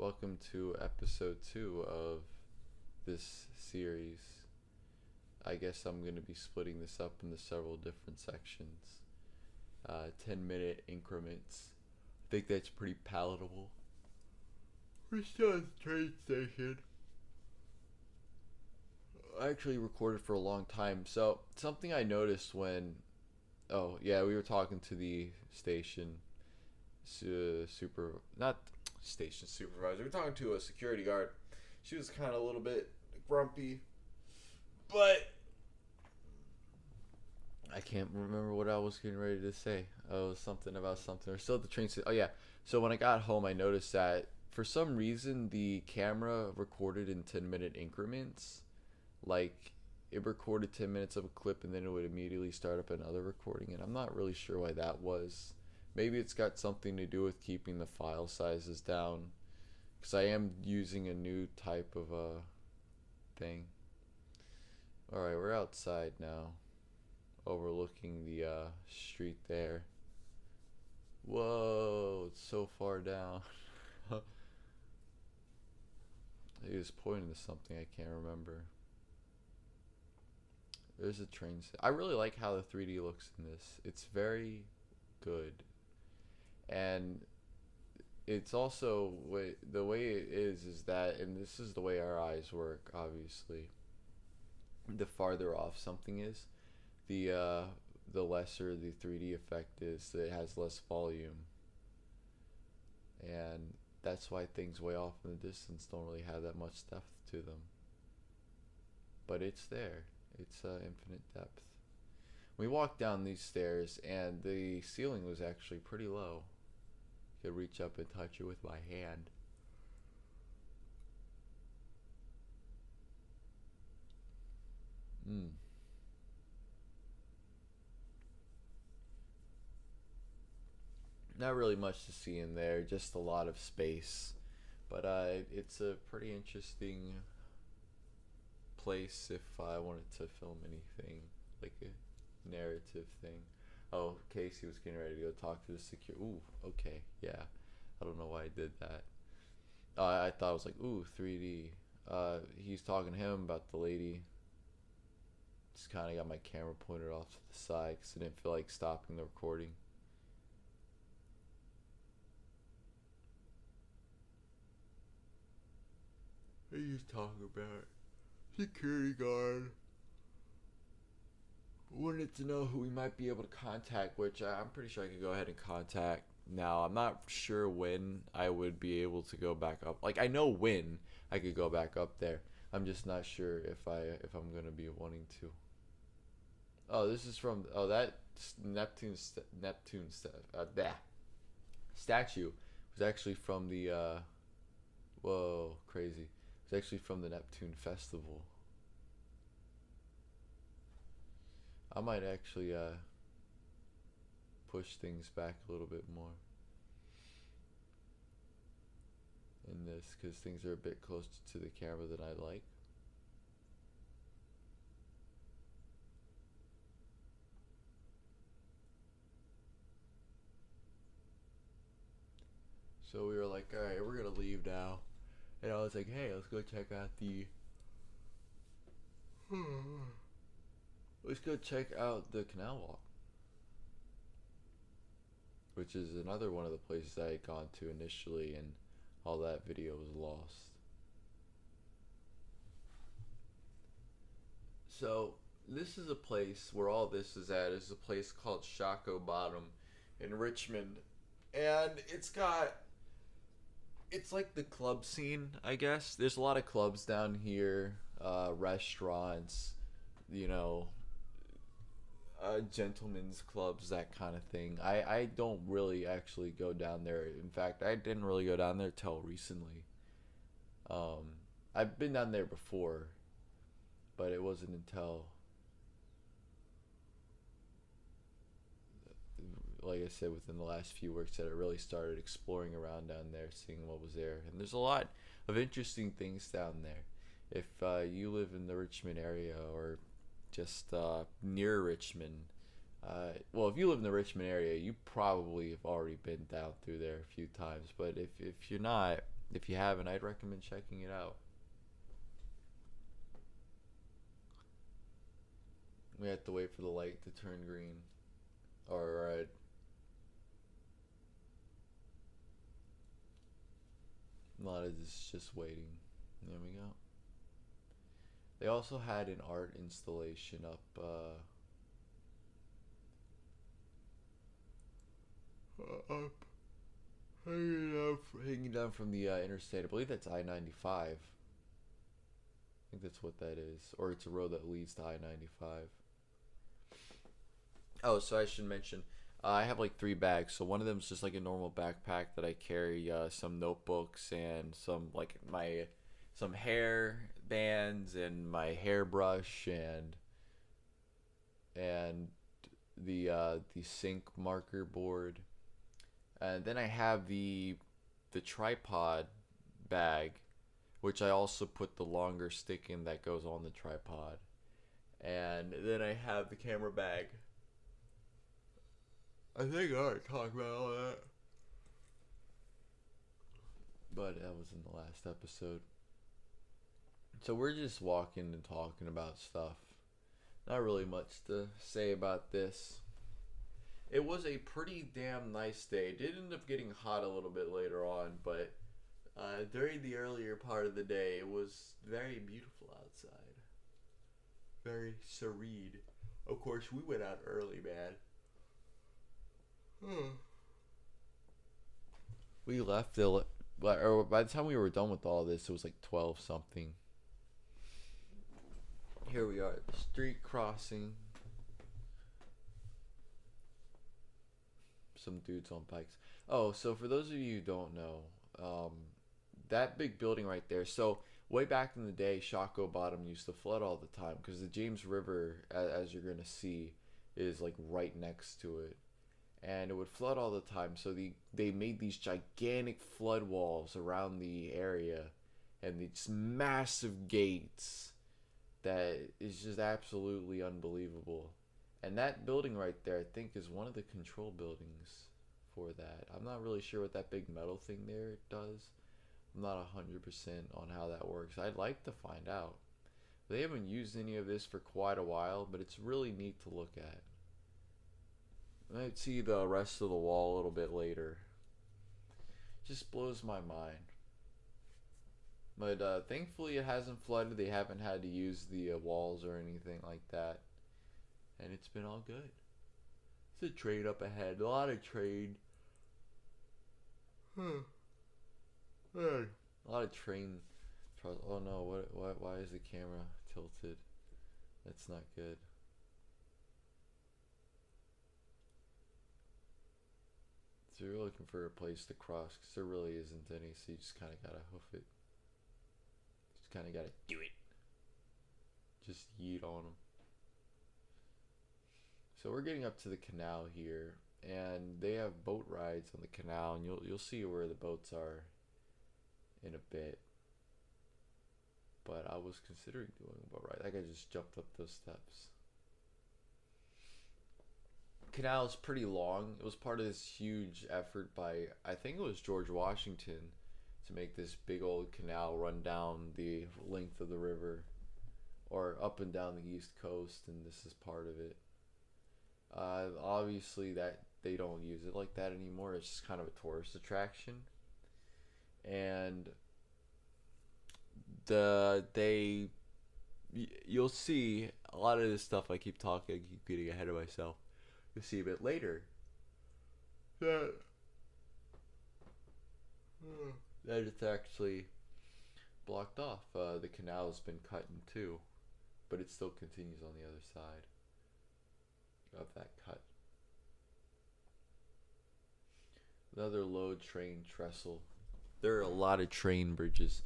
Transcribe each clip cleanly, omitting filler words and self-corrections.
Welcome to episode 2 of this series. I guess I'm going to be splitting this up into several different sections. 10-minute increments. I think that's pretty palatable. We're still at the train station. I actually recorded for a long time. So, something I noticed when. Oh, yeah, we were talking to the station not station supervisor. We were talking to a security guard. She was kind of a little bit grumpy, but I can't remember what I was getting ready to say. Oh, it was something about something. Or still at the train station. Oh yeah. So when I got home, I noticed that for some reason the camera recorded in 10-minute increments. Like it recorded 10 minutes of a clip and then it would immediately start up another recording, and I'm not really sure why that was. Maybe it's got something to do with keeping the file sizes down, because I am using a new type of thing. Alright, we're outside now, overlooking the street there. Whoa, it's so far down. He was pointing to something I can't remember. There's a train. I really like how the 3D looks in this. It's very good. And it's also the way it is that, and this is the way our eyes work, obviously. The farther off something is, the lesser the 3D effect is. It has less volume, and that's why things way off in the distance don't really have that much depth to them. But it's there. It's infinite depth. We walked down these stairs, and the ceiling was actually pretty low. I could reach up and touch it with my hand. Not really much to see in there, just a lot of space. But it's a pretty interesting place if I wanted to film anything, like a narrative thing. Oh, Casey was getting ready to go talk to the security. Ooh, okay, yeah. I don't know why I did that. I thought it was like, ooh, 3D. He's talking to him about the lady. Just kind of got my camera pointed off to the side because I didn't feel like stopping the recording. What are you talking about? Security guard wanted to know who we might be able to contact, which I'm pretty sure I could go ahead and contact now. I'm not sure when I would be able to go back up. Like, I know when I could go back up there. I'm just not sure if I'm gonna be wanting to. Oh, this is from that statue was actually from the whoa, crazy. It was actually from the Neptune Festival. I might actually push things back a little bit more in this because things are a bit closer to the camera than I like. So we were like, alright, we're gonna leave now. And I was like, hey, let's go check out the let's go check out the canal walk, which is another one of the places I had gone to initially, and all that video was lost. So this is a place where all this is at. Is a place called Shaco Bottom in Richmond, and it's like the club scene, I guess. There's a lot of clubs down here, restaurants, you know, gentlemen's clubs, that kind of thing. I don't really actually go down there. In fact, I didn't really go down there till recently. Um, I've been down there before, but it wasn't until, like I said, within the last few weeks that I really started exploring around down there, seeing what was there. And there's a lot of interesting things down there. If you live in the Richmond area or just near Richmond, Well, if you live in the Richmond area, you probably have already been down through there a few times. But if you're not, if you haven't, I'd recommend checking it out. We have to wait for the light to turn green or red. A lot of this is just waiting. There we go. They also had an art installation up hanging down from the interstate. I believe that's I-95. I think that's what that is, or it's a road that leads to I-95. Oh, so I should mention, I have like 3 bags. So one of them is just like a normal backpack that I carry some notebooks and some hair bands and my hairbrush and the sync marker board. And then I have the tripod bag, which I also put the longer stick in that goes on the tripod. And then I have the camera bag. I think I already talked about all that. But that was in the last episode. So we're just walking and talking about stuff. Not really much to say about this. It was a pretty damn nice day. It did end up getting hot a little bit later on, but during the earlier part of the day, it was very beautiful outside. Very serene. Of course, we went out early, man. We left or by the time we were done with all this, it was like 12 something. Here we are at the street crossing. Some dudes on bikes. Oh, so for those of you who don't know, that big building right there. So way back in the day, Shockoe Bottom used to flood all the time because the James River, as you're gonna see, is like right next to it, and it would flood all the time. So they made these gigantic flood walls around the area, and these massive gates that is just absolutely unbelievable. And that building right there, I think, is one of the control buildings for that. I'm not really sure what that big metal thing there does. I'm not 100% on how that works. I'd like to find out. They haven't used any of this for quite a while, but it's really neat to look at. I might see the rest of the wall a little bit later. Just blows my mind. But thankfully it hasn't flooded. They haven't had to use the walls or anything like that. And it's been all good. It's a train up ahead. A lot of train. Man. A lot of train. Oh no, why is the camera tilted? That's not good. So you're looking for a place to cross, because there really isn't any, so you just kind of gotta hoof it. Just kind of gotta do it. Just yeet on them. So we're getting up to the canal here, and they have boat rides on the canal, and you'll see where the boats are in a bit. But I was considering doing a boat ride. Like I just jumped up those steps. Canal is pretty long. It was part of this huge effort by, I think it was George Washington, to make this big old canal run down the length of the river, or up and down the east coast, and this is part of it. Obviously that they don't use it like that anymore. It's just kind of a tourist attraction, and you'll see a lot of this stuff. I keep talking, I keep getting ahead of myself. You'll see a bit later that it's actually blocked off. The canal has been cut in two, but it still continues on the other side of that cut. Another low train trestle. There are a lot of train bridges.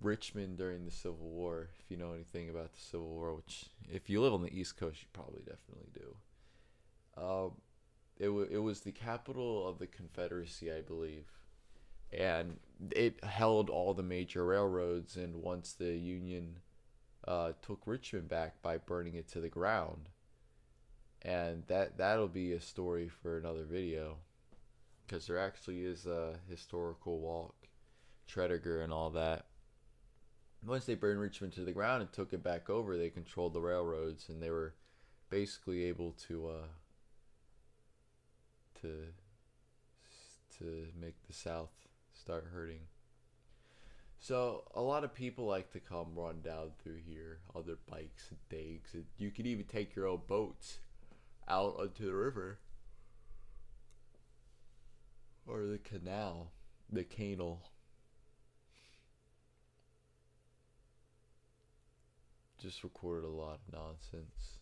Richmond during the Civil War, if you know anything about the Civil War, which if you live on the East Coast, you probably definitely do. It was the capital of the Confederacy, I believe, and it held all the major railroads. And once the Union took Richmond back by burning it to the ground, And that'll be a story for another video, because there actually is a historical walk, Tredegar and all that. Once they burned Richmond to the ground and took it back over, they controlled the railroads, and they were basically able to to make the South start hurting. So a lot of people like to come run down through here on their bikes and things. And you can even take your own boats out onto the river or the canal, the canal. Just recorded a lot of nonsense.